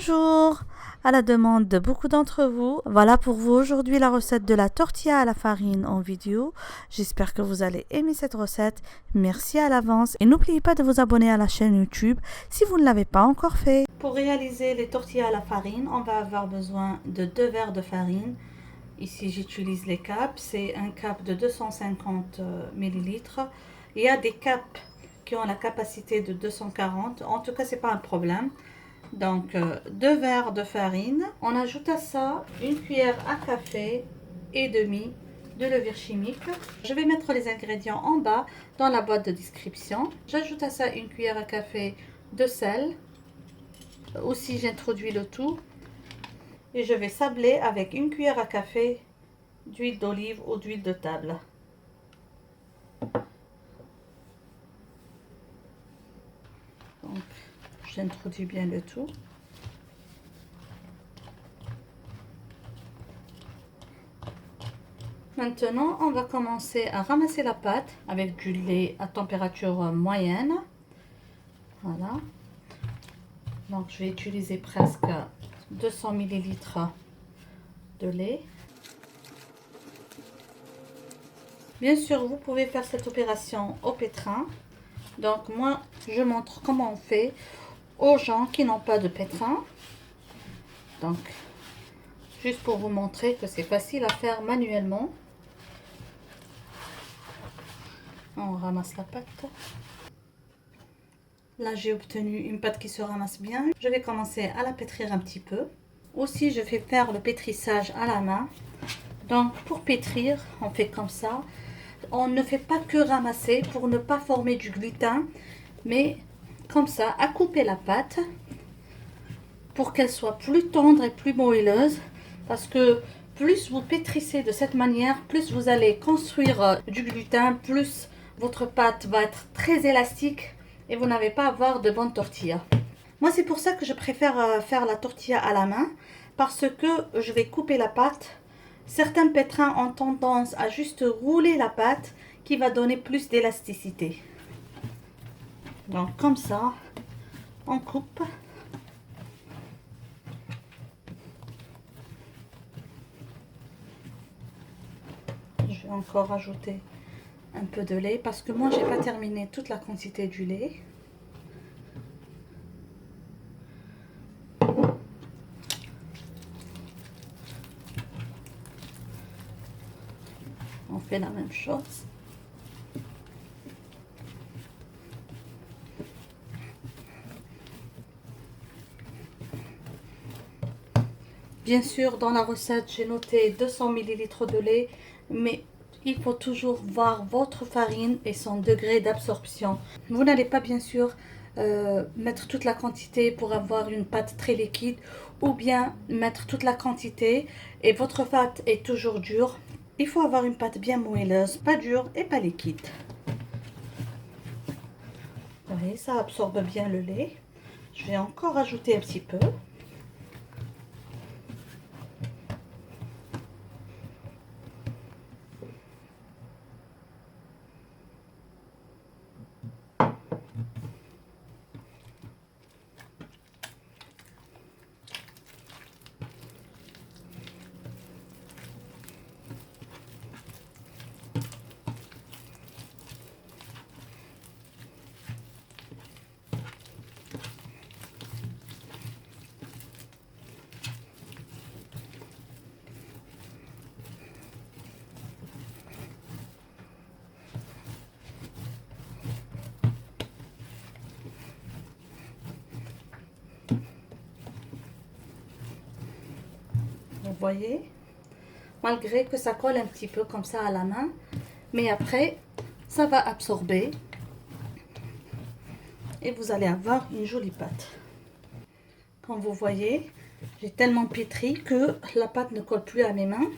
Bonjour! À la demande de beaucoup d'entre vous, voilà pour vous aujourd'hui la recette de la tortilla à la farine en vidéo. J'espère que vous allez aimer cette recette. Merci à l'avance et n'oubliez pas de vous abonner à la chaîne YouTube si vous ne l'avez pas encore fait. Pour réaliser les tortillas à la farine, on va avoir besoin de 2 verres de farine. Ici j'utilise les capes, c'est un cap de 250 ml. Il y a des capes qui ont la capacité de 240, en tout cas c'est pas un problème. Donc 2 verres de farine, on ajoute à ça une cuillère à café et demi de levure chimique. Je vais mettre les ingrédients en bas dans la boîte de description. J'ajoute à ça une cuillère à café de sel. Aussi j'introduis le tout et je vais sabler avec une cuillère à café d'huile d'olive ou d'huile de table. Donc j'introduis bien le tout. Maintenant, on va commencer à ramasser la pâte avec du lait à température moyenne. Voilà. Donc, je vais utiliser presque 200 ml de lait. Bien sûr, vous pouvez faire cette opération au pétrin. Donc, moi, je montre comment on fait aux gens qui n'ont pas de pétrin. Donc, juste pour vous montrer que c'est facile à faire manuellement. On ramasse la pâte. Là, j'ai obtenu une pâte qui se ramasse bien. Je vais commencer à la pétrir un petit peu. Aussi, je vais faire le pétrissage à la main. Donc, pour pétrir, on fait comme ça. On ne fait pas que ramasser pour ne pas former du gluten, mais comme ça, à couper la pâte pour qu'elle soit plus tendre et plus moelleuse. Parce que plus vous pétrissez de cette manière, plus vous allez construire du gluten, plus votre pâte va être très élastique et vous n'avez pas à avoir de bonnes tortillas. Moi, c'est pour ça que je préfère faire la tortilla à la main, parce que je vais couper la pâte. Certains pétrins ont tendance à juste rouler la pâte qui va donner plus d'élasticité. Donc comme ça, on coupe. Je vais encore ajouter un peu de lait parce que moi j'ai pas terminé toute la quantité du lait. On fait la même chose. Bien sûr, dans la recette, j'ai noté 200 ml de lait, mais il faut toujours voir votre farine et son degré d'absorption. Vous n'allez pas bien sûr mettre toute la quantité pour avoir une pâte très liquide, ou bien mettre toute la quantité et votre pâte est toujours dure. Il faut avoir une pâte bien moelleuse, pas dure et pas liquide. Vous voyez, ça absorbe bien le lait. Je vais encore ajouter un petit peu. Vous voyez, malgré que ça colle un petit peu comme ça à la main, mais après ça va absorber et vous allez avoir une jolie pâte. Comme vous voyez, j'ai tellement pétri que la pâte ne colle plus à mes mains.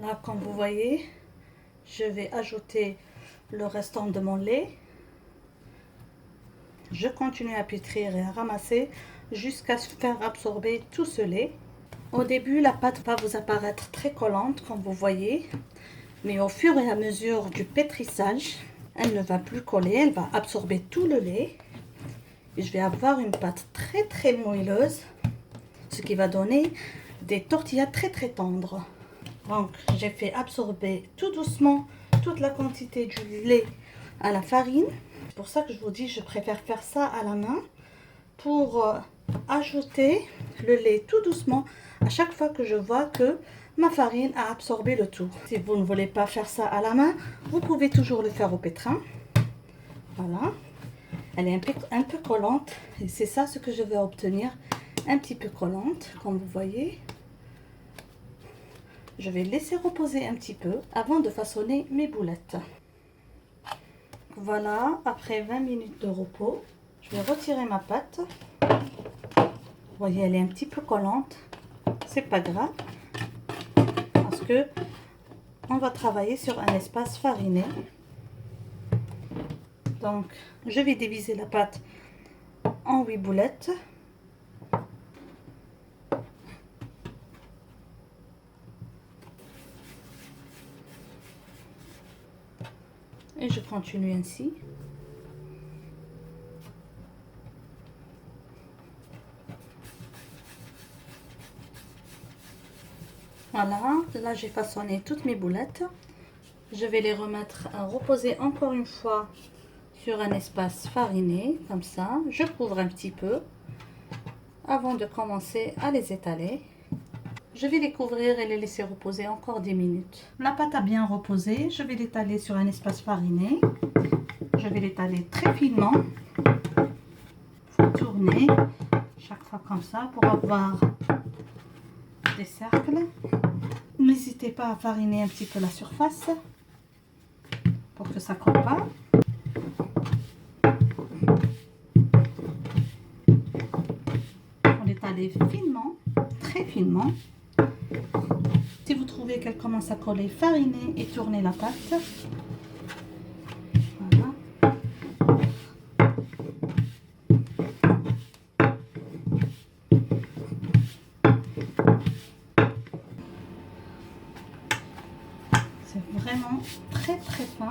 Là, comme vous voyez, je vais ajouter le restant de mon lait. Je continue à pétrir et à ramasser jusqu'à faire absorber tout ce lait. Au début, la pâte va vous apparaître très collante, comme vous voyez. Mais au fur et à mesure du pétrissage, elle ne va plus coller, elle va absorber tout le lait. Et je vais avoir une pâte très très moelleuse, ce qui va donner des tortillas très très tendres. Donc j'ai fait absorber tout doucement toute la quantité du lait à la farine. C'est pour ça que je vous dis, je préfère faire ça à la main pour ajouter le lait tout doucement à chaque fois que je vois que ma farine a absorbé le tout. Si vous ne voulez pas faire ça à la main, vous pouvez toujours le faire au pétrin. Voilà. Elle est un peu collante et c'est ça ce que je vais obtenir, un petit peu collante comme vous voyez. Je vais laisser reposer un petit peu avant de façonner mes boulettes. Voilà, après 20 minutes de repos, je vais retirer ma pâte. Vous voyez, elle est un petit peu collante, c'est pas grave parce que on va travailler sur un espace fariné. Donc, je vais diviser la pâte en 8 boulettes. Et je continue ainsi. Voilà, là j'ai façonné toutes mes boulettes. Je vais les remettre à reposer encore une fois sur un espace fariné, comme ça. Je couvre un petit peu avant de commencer à les étaler. Je vais les couvrir et les laisser reposer encore 10 minutes. La pâte a bien reposé, je vais l'étaler sur un espace fariné. Je vais l'étaler très finement. Il faut tourner chaque fois comme ça pour avoir des cercles. N'hésitez pas à fariner un petit peu la surface pour que ça ne colle pas. On l'étale finement, très finement. Si vous trouvez qu'elle commence à coller, farinez et tournez la pâte. Voilà. C'est vraiment très très fin.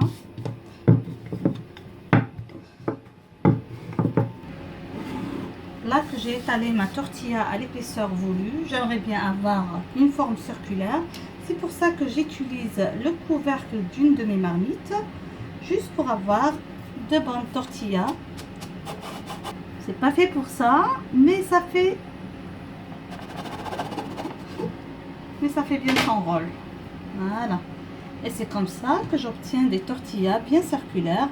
Là que j'ai étalé ma tortilla à l'épaisseur voulue, j'aimerais bien avoir une forme circulaire. C'est pour ça que j'utilise le couvercle d'une de mes marmites, juste pour avoir de bonnes tortillas. C'est pas fait pour ça, mais ça fait bien son rôle. Voilà. Et c'est comme ça que j'obtiens des tortillas bien circulaires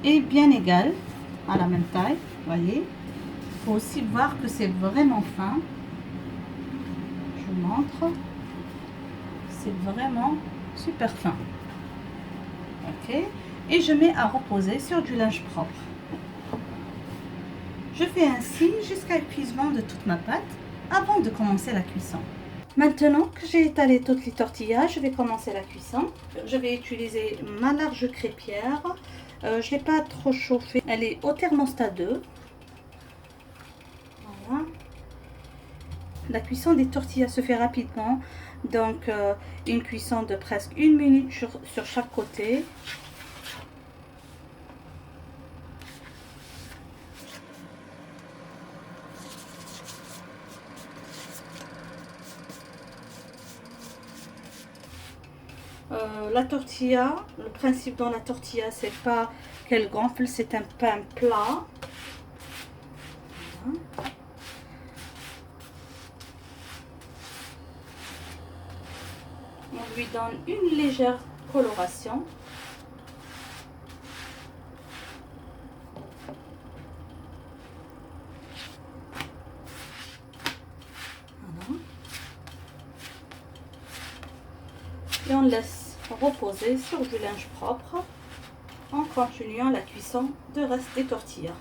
et bien égales, à la même taille, voyez. Il faut aussi voir que c'est vraiment fin. Je vous montre. C'est vraiment super fin. Ok. Et je mets à reposer sur du linge propre. Je fais ainsi jusqu'à l'épuisement de toute ma pâte avant de commencer la cuisson. Maintenant que j'ai étalé toutes les tortillas, je vais commencer la cuisson. Je vais utiliser ma large crêpière. Je ne l'ai pas trop chauffée. Elle est au thermostat 2. Voilà. La cuisson des tortillas se fait rapidement. Donc une cuisson de presque 1 minute sur chaque côté. La tortilla, le principe dans la tortilla, c'est pas qu'elle gonfle, c'est un pain plat. On lui donne une légère coloration. Voilà. Et on laisse reposer sur du linge propre en continuant la cuisson de reste des tortillas.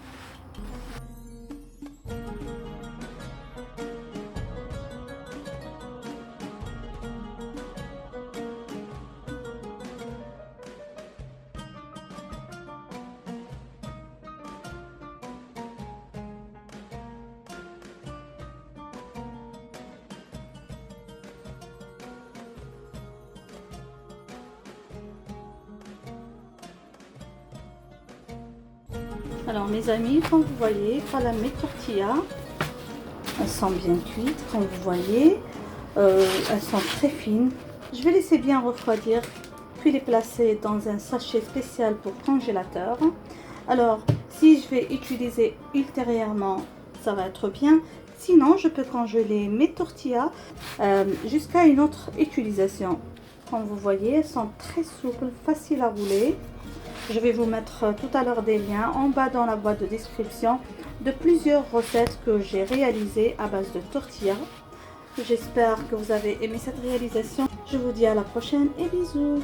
Alors mes amis, comme vous voyez, voilà mes tortillas. Elles sont bien cuites, comme vous voyez. Elles sont très fines. Je vais laisser bien refroidir, puis les placer dans un sachet spécial pour congélateur. Alors, si je vais utiliser ultérieurement, ça va être bien. Sinon, je peux congeler mes tortillas jusqu'à une autre utilisation. Comme vous voyez, elles sont très souples, faciles à rouler. Je vais vous mettre tout à l'heure des liens en bas dans la boîte de description de plusieurs recettes que j'ai réalisées à base de tortillas. J'espère que vous avez aimé cette réalisation. Je vous dis à la prochaine et bisous.